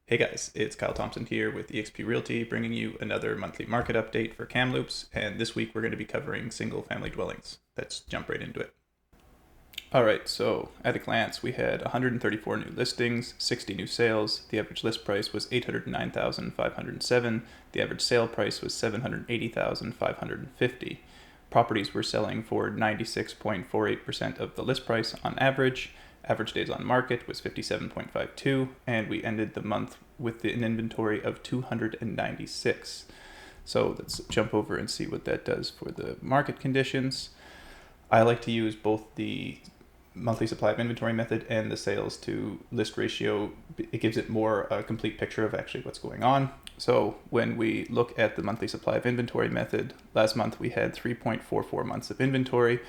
Hey guys, it's Kyle Thompson here with eXp Realty, bringing you another monthly market update for Kamloops, and this week we're going to be covering single family dwellings. Let's jump right into it. Alright, so at a glance, we had 134 new listings, 60 new sales. The average list price was $809,507. The average sale price was $780,550. Properties were selling for 96.48% of the list price on average. Average days on market was 57.52, and we ended the month with an inventory of 296. So let's jump over and see what that does for the market conditions. I like to use both the monthly supply of inventory method and the sales to list ratio. It gives it more a complete picture of actually what's going on. So when we look at the monthly supply of inventory method, last month we had 3.44 months of inventory,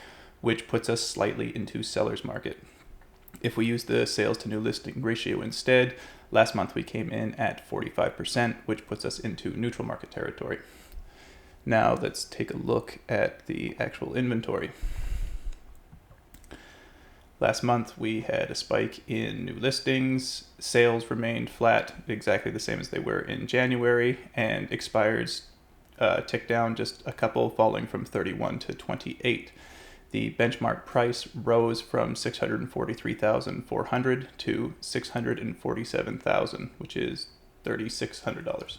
which puts us slightly into seller's market. If we use the sales to new listing ratio instead, last month we came in at 45%, which puts us into neutral market territory. Now let's take a look at the actual inventory. Last month we had a spike in new listings, sales remained flat, exactly the same as they were in January, and expires ticked down just a couple, falling from 31 to 28. The benchmark price rose from $643,400 to $647,000, which is $3,600.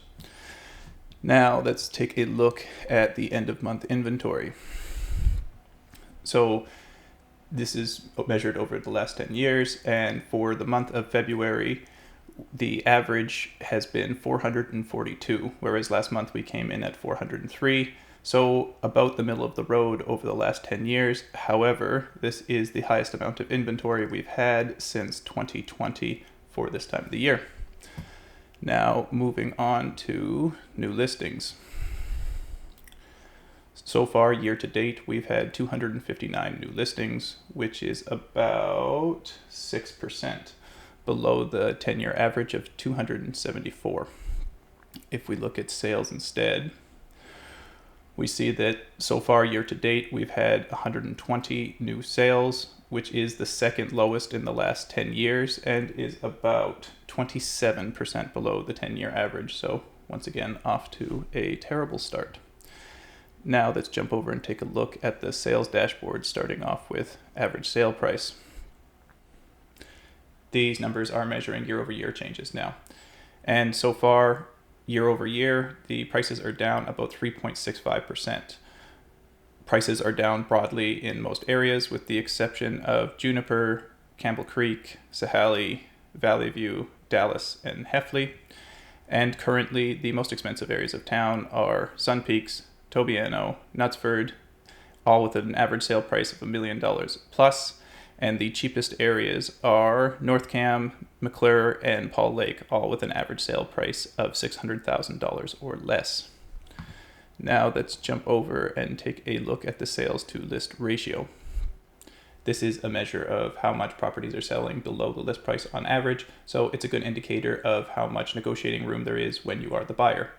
Now let's take a look at the end of month inventory. So this is measured over the last 10 years, and for the month of February, the average has been 442, whereas last month we came in at 403. So about the middle of the road over the last 10 years. However, this is the highest amount of inventory we've had since 2020 for this time of the year. Now moving on to new listings. So far, year to date, we've had 259 new listings, which is about 6% below the 10-year average of 274. If we look at sales instead, we see that so far year to date, we've had 120 new sales, which is the second lowest in the last 10 years and is about 27% below the 10-year average. So once again, off to a terrible start. Now let's jump over and take a look at the sales dashboard, starting off with average sale price. These numbers are measuring year-over-year changes now. And so far, year over year, the prices are down about 3.65%. Prices are down broadly in most areas, with the exception of Juniper, Campbell Creek, Sahalee, Valley View, Dallas, and Heffley. And currently, the most expensive areas of town are Sun Peaks, Tobiano, Knutsford, all with an average sale price of $1 million plus. And the cheapest areas are North Cam, McClure, and Paul Lake, all with an average sale price of $600,000 or less. Now let's jump over and take a look at the sales to list ratio. This is a measure of how much properties are selling below the list price on average, so it's a good indicator of how much negotiating room there is when you are the buyer.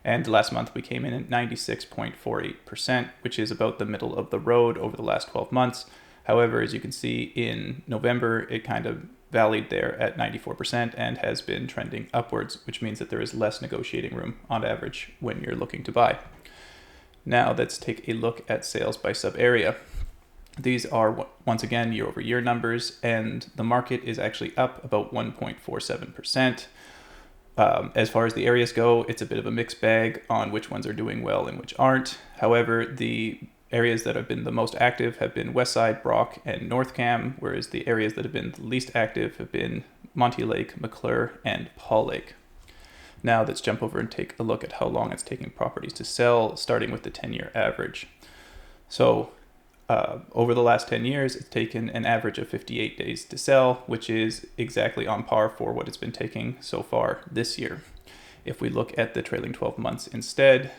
And last month we came in at 96.48%, which is about the middle of the road over the last 12 months. However, as you can see in November, it kind of valleyed there at 94% and has been trending upwards, which means that there is less negotiating room on average when you're looking to buy. Now let's take a look at sales by sub-area. These are, once again, year-over-year numbers, and the market is actually up about 1.47%. As far as the areas go, it's a bit of a mixed bag on which ones are doing well and which aren't. However, the areas that have been the most active have been Westside, Brock, and North Cam, whereas the areas that have been the least active have been Monty Lake, McClure, and Paul Lake. Now let's jump over and take a look at how long it's taking properties to sell, starting with the 10-year average. So over the last 10 years, it's taken an average of 58 days to sell, which is exactly on par for what it's been taking so far this year. If we look at the trailing 12 months instead,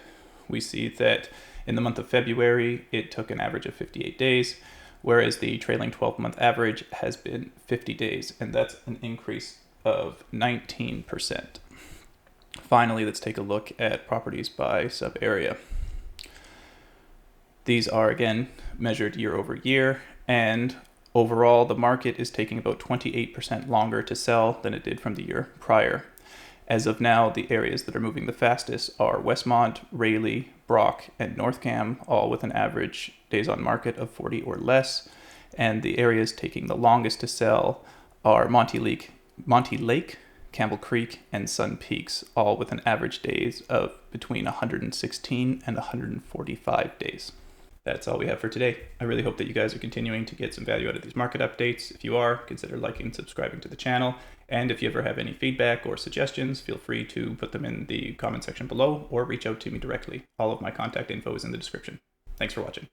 we see that in the month of February, it took an average of 58 days, whereas the trailing 12-month average has been 50 days, and that's an increase of 19%. Finally, let's take a look at properties by sub-area. These are, again, measured year over year, and overall, the market is taking about 28% longer to sell than it did from the year prior. As of now, the areas that are moving the fastest are Westmont, Rayleigh, Brock, and North Cam, all with an average days on market of 40 or less. And the areas taking the longest to sell are Monty Lake, Campbell Creek, and Sun Peaks, all with an average days of between 116 and 145 days. That's all we have for today. I really hope that you guys are continuing to get some value out of these market updates. If you are, consider liking and subscribing to the channel. And if you ever have any feedback or suggestions, feel free to put them in the comment section below or reach out to me directly. All of my contact info is in the description. Thanks for watching.